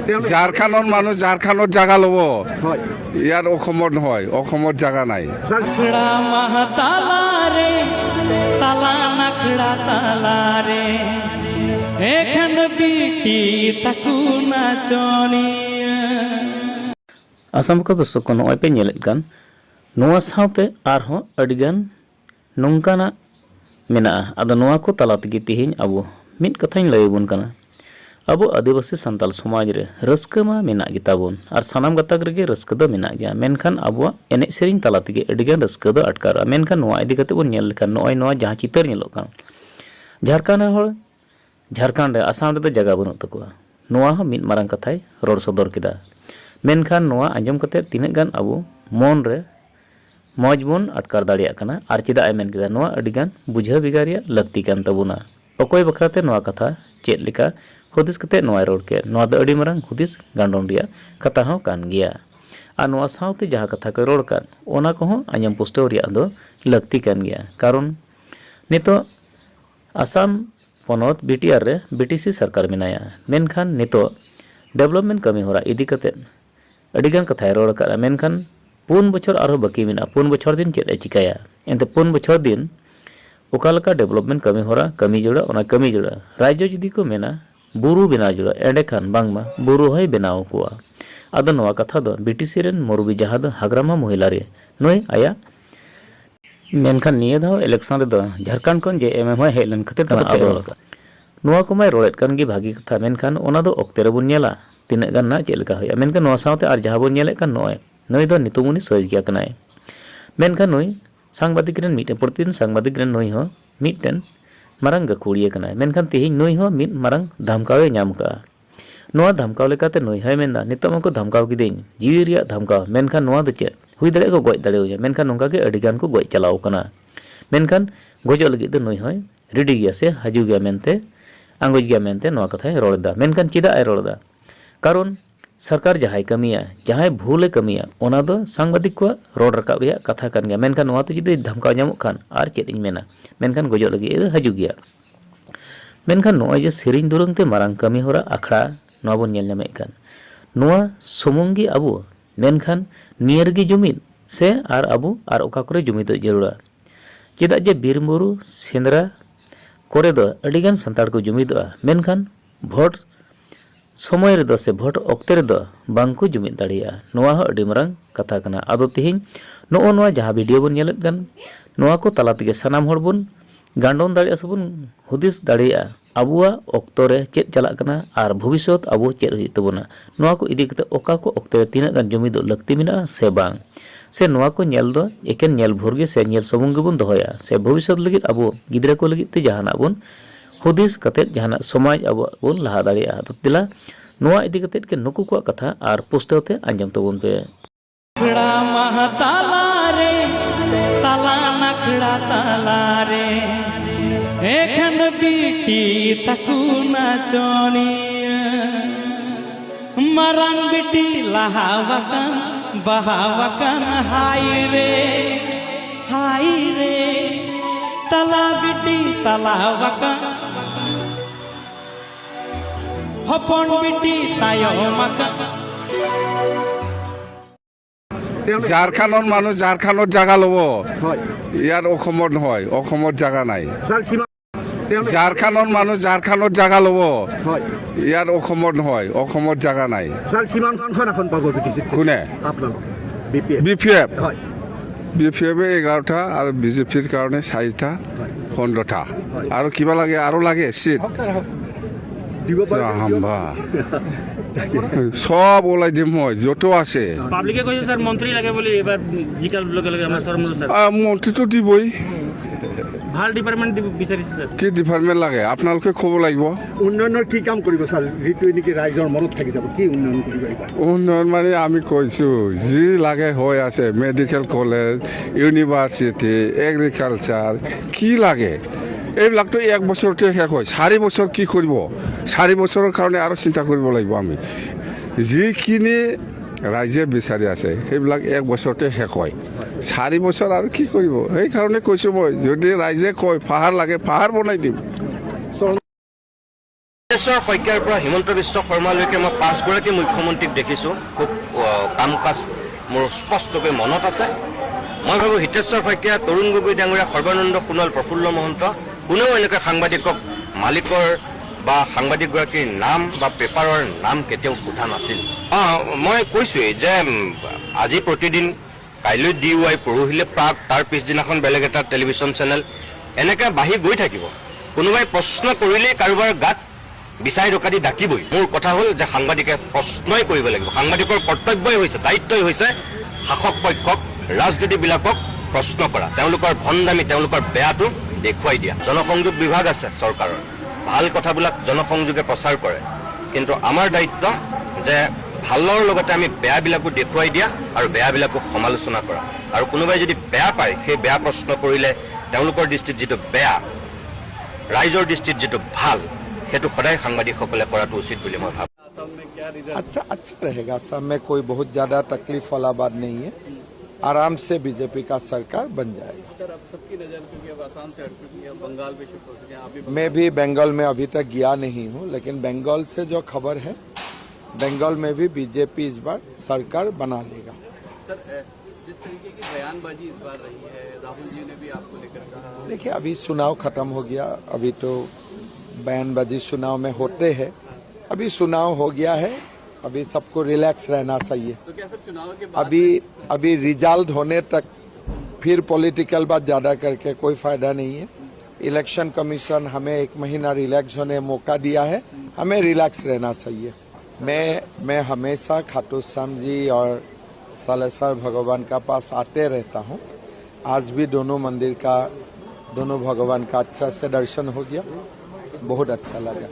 ঝাৰখণ্ডৰ মানুহ ঝাৰখণ্ডত জাগা ল'ব ইয়াৰ অসমত নহয় অসমত জাগা নাই आसाम को दर्शक को नॉय पे नेलेत गान नोआ साउते आरहों अडिगान नोंकाना मेना आदो नोआ को तलातगी तिहिन अबो मिट कथाइन लयबुन कना अबो आदिवासी संताल समाज रे रस्का मा मेना गिताबुन आर सनाम गतक रेगे रस्का दो मेना गया मेनखान अबो एने सेरिंग तलातगी अडिगान रस्का दो अटकारा मेनखान नोआ इदि कते बोन नेल लेखान नोय नोआ जहां चितर नेलो कान झारखंड रे होड़ झारखंड रे आसाम रे दो जगह बनु तकुआ नोआ हो मिट मारंग कथाय रोड सदर किदा मेनखान नोआ आंजम कते तिनक गान अबो मन रे मौज बन अटकार दाड़िया कना आर चिदा आय मेन किदा नोआ अडिगान बुझाव बिगारिया लगती कान तबुना अकोय बखराते नोआ कथा चेत लेका हुदिस कते नोआ रोड के नोआ द अडी मारंग हुदिस गांडोन रिया कथा हो कान गिया आ नोआ साउते जहां कथा को रोड कान ओना को हो आंजम पुस्टो रिया दो लगती कान गिया कारण नितो आसाम पोनोत बीटीआर रे बीटीसी सरकार मिनाया मेनखान नितो डेवलपमेंट कमी होरा इदी कते अडिगान कथा रोड का मेनखान 4 बछर आरो बाकी मेना 4 बछर दिन चेद चिकाया एंते 4 बछर दिन ओकालका डेवलपमेंट कमी होरा कमी जोड़ा ओना कमी जोड़ा राज्य जदी को मेना बुरु बिना जोड़ा एंडे खान बांगमा बुरु होय बनाव कोआ आदो नवा कथा दो बीटीसी रेन मोरबी जहाद हाग्रामा महिला रे नय आया मेनखान निये दाव इलेक्शन रे दो झारखंड कोन जे एमएम होय हेलन खते तना आबोलका नवा को माय रोलेट कान गी भागी कथा मेनखान ओना दो ओक्ते रे बुन नेला तिनक गान ना चेलका होया मेनखान नवा सावते आर जहां बोन नेले कान नय नय दो नितुमुनि सय गिया कनाय मेनखान नय सांबादिक रेन मिटे प्रतिदिन सांबादिक रेन नय हो मिटेन मारंग गखुड़िया कनाय मेनखान तिहि नय हो मिट मारंग धमकावे नाम का नवा धमकाव लेकाते नय हाय मेनदा नितो मको धमकाव किदेन जीवी रिया धमकाव मेनखान नवा दो चे हुई दड़े को गoj दड़े हो मेनखान नोंका के अडिगान को गoj चलाव कना मेनखान गजो लगी दो नय होय रेडी गिया से हाजू गिया मेनते आंगुज गिया मेनते नवा कथाय रोड़दा मेनखान चिदा आय रोड़दा कारण सरकार जहां कमिया जहां भूले कमिया ओना दो सांबादिक को रोड रकाब रिया कथा कान गया मेनखान नवा तो जुदी धमकाव नामो खान आर चेद इन मेना मेनखान गजो लगी हाजू गिया मेनखान नोय जे सेरिंग दुरंग ते मारंग कमी होरा आखड़ा नवा बोन नेल नामे कान नोआ सुमुंगी अबु मेनखान नियरगी जुमिद से आर अबु आर ओका करे जुमिद जरूरा चेदा जे बीरमुरु सेंद्रा करे दो अडिगान संताड़ को जुमिदआ मेनखान भोट समय रे दो से भोट ओक्ते रे दो बांको जुमिद दाड़िया नोआ हो अडी मारंग कथा कना आदो तिहिं नो नोआ जहां वीडियो बन नेलत गान नोआ को तला तेगे सनाम होड़ बन गांडोन दाड़िया सबन हुदिस दाड़िया अबुआ ओक्तो रे चेद चला कना आर भविष्यत अबु चेद हुई तबना नोआ को इदी कते ओका को ओक्ते तिना गान जुमिद लगती मिना से बांग से नोआ को नेल दो एकेन नेल भुरगे से नेल सबुंग बन दोहया से भविष्यत लगित अबु गिद्रा को लगित ते जहाना बन हुदिस कते जहाना समाज अब बन लहा दाड़िया तो तिला नोआ इदी कते के नुकु को कथा आर पोस्टर ते अंजम तबन पे ताला रे ताला नखड़ा ताला रे एखन बीटी तकुना चोनिया मरंग बीटी लहावकन बहावकन हाय रे तला बीटी तलावकन हपन बीटी तायमकन ঝাৰখণ্ডৰ মানুহ ঝাৰখণ্ডত জাগা ল'ব ইয়াৰ অসমত নহয় অসমত জাগা নাই ঝাৰখণ্ডৰ মানুহ ঝাৰখণ্ডত জাগা ল'ব ইয়াৰ অসমত নহয় অসমত জাগা নাই কোনে বিপিএফ বিপিএফে 11টা আৰু বিজেপিৰ কাৰণে 4টা 15টা আৰু কিবা লাগে আৰু লাগে সিট সব ওলাই দিম মই যত আছে পাবলিকে কইছে স্যার মন্ত্রী লাগে বলি এবার জিকাল লগে লগে আমরা সরমুল স্যার মন্ত্রী তো দিবই ভাল ডিপার্টমেন্ট বিচাৰিছে স্যার কি ডিপার্টমেন্ট লাগে আপোনালোকে ক'ব লাগিব উন্নয়নৰ কি কাম কৰিব স্যার যেটো নেকি ৰাইজৰ মনত থাকি যাব কি উন্নয়ন কৰিব উন্নয়ন মানে আমি কৈছো যি লাগে হৈ আছে মেডিকেল কলেজ ইউনিভাৰ্চিটি এগ্ৰিকালচাৰ কি লাগে এইবিলাকতো 1 বছৰতে শেষ হয় 4 বছৰ কি কৰিব 4 বছৰৰ কাৰণে আৰু চিন্তা কৰিব লাগিব আমি যিখিনি ৰাইজে বিচাৰি আছে সেইবিলাক 1 বছৰতে শেষ হয় 4 বছৰ আৰু কি কৰিব সেইকাৰণে কৈছো মই যদি ৰাইজে কয় পাহাৰ লাগে পাহাৰ বনাই দিম হিতেশ্বৰ শইকীয়াৰ পৰা হিমন্ত বিশ্ব শৰ্মালৈকে মই 5গৰাকী মুখ্যমন্ত্ৰীক দেখিছোঁ। খুব কাম কাজ মোৰ স্পষ্টকৈ মনত আছে। মই ভাবোঁ হিতেশ্বৰ শইকীয়া, তৰুণ গগৈ ডাঙৰীয়া, সৰ্বানন্দ সোণোৱাল, প্ৰফুল্ল মহন্ত কোনেও এনেকৈ সাংবাদিকক মালিকৰ বা সাংবাদিকগৰাকীৰ নাম বা পেপাৰৰ নাম কেতিয়াও সোধা নাছিল। মই কৈছোঁৱেই যে আজি প্ৰতিদিন, কাইলৈ DUI, পৰহিলে প্ৰাগ, তাৰ পিছদিনাখন বেলেগ এটা টেলিভিশ্যন চেনেল, এনেকৈ বাঢ়ি গৈ থাকিব। কোনোবাই প্ৰশ্ন কৰিলেই কাৰোবাৰ গাত বিচাৰি ডকাতি ডাকিবই। মোৰ কথা হ'ল যে সাংবাদিকে প্ৰশ্নই কৰিব লাগিব। সাংবাদিকৰ কৰ্তব্যই হৈছে, দায়িত্বই হৈছে শাসক পক্ষক, ৰাজনীতিবিলাকক প্ৰশ্ন কৰা, তেওঁলোকৰ ভণ্ডামি, তেওঁলোকৰ বেয়াটো দেখুৱাই দিয়া। জনসংযোগ বিভাগ আছে চৰকাৰৰ, ভাল কথাবিলাক জনসংযোগে প্ৰচাৰ কৰে, কিন্তু আমাৰ দায়িত্ব যে ভালৰ লগতে আমি বেয়াবিলাকো দেখুৱাই দিয়া আৰু বেয়াবিলাকো সমালোচনা কৰা। আৰু কোনোবাই যদি বেয়া পায়, সেই বেয়া প্ৰশ্ন কৰিলে তেওঁলোকৰ দৃষ্টিত যিটো বেয়া, ৰাইজৰ দৃষ্টিত যিটো ভাল, সেইটো সদায় সাংবাদিকসকলে কৰাটো উচিত বুলি মই ভাবোঁ। अच्छा रहेगा। असम में कोई बहुत ज्यादा तकलीफ वाला बात नहीं है। आराम से बीजेपी का सरकार बन जाएगा। सर, अब सबकी नजर क्योंकि अब आसाम से हट चुकी है, बंगाल पे शिफ्ट हो चुके हैं, आप भी मैं भी बंगाल में अभी तक गया नहीं हूँ, लेकिन बंगाल से जो खबर है, बंगाल में भी बीजेपी इस बार सरकार बना लेगा। सर, जिस तरीके की बयानबाजी इस बार रही है, राहुल जी ने भी आपको लेकर कहा। देखिए, अभी चुनाव खत्म हो गया, अभी तो बयानबाजी चुनाव में होते हैं। अभी चुनाव हो गया है, अभी सबको रिलैक्स रहना चाहिए। तो क्या सर चुनाव के बाद अभी रिजल्ट होने तक फिर पॉलिटिकल बात ज्यादा करके कोई फायदा नहीं है। इलेक्शन कमीशन हमें 1 महीना रिलैक्स होने मौका दिया है, हमें रिलैक्स रहना चाहिए। मैं हमेशा खाटू श्याम जी और सालेसर भगवान का पास आते रहता हूँ। आज भी दोनों मंदिर का, दोनों भगवान का अच्छा से दर्शन हो गया, बहुत अच्छा लगा।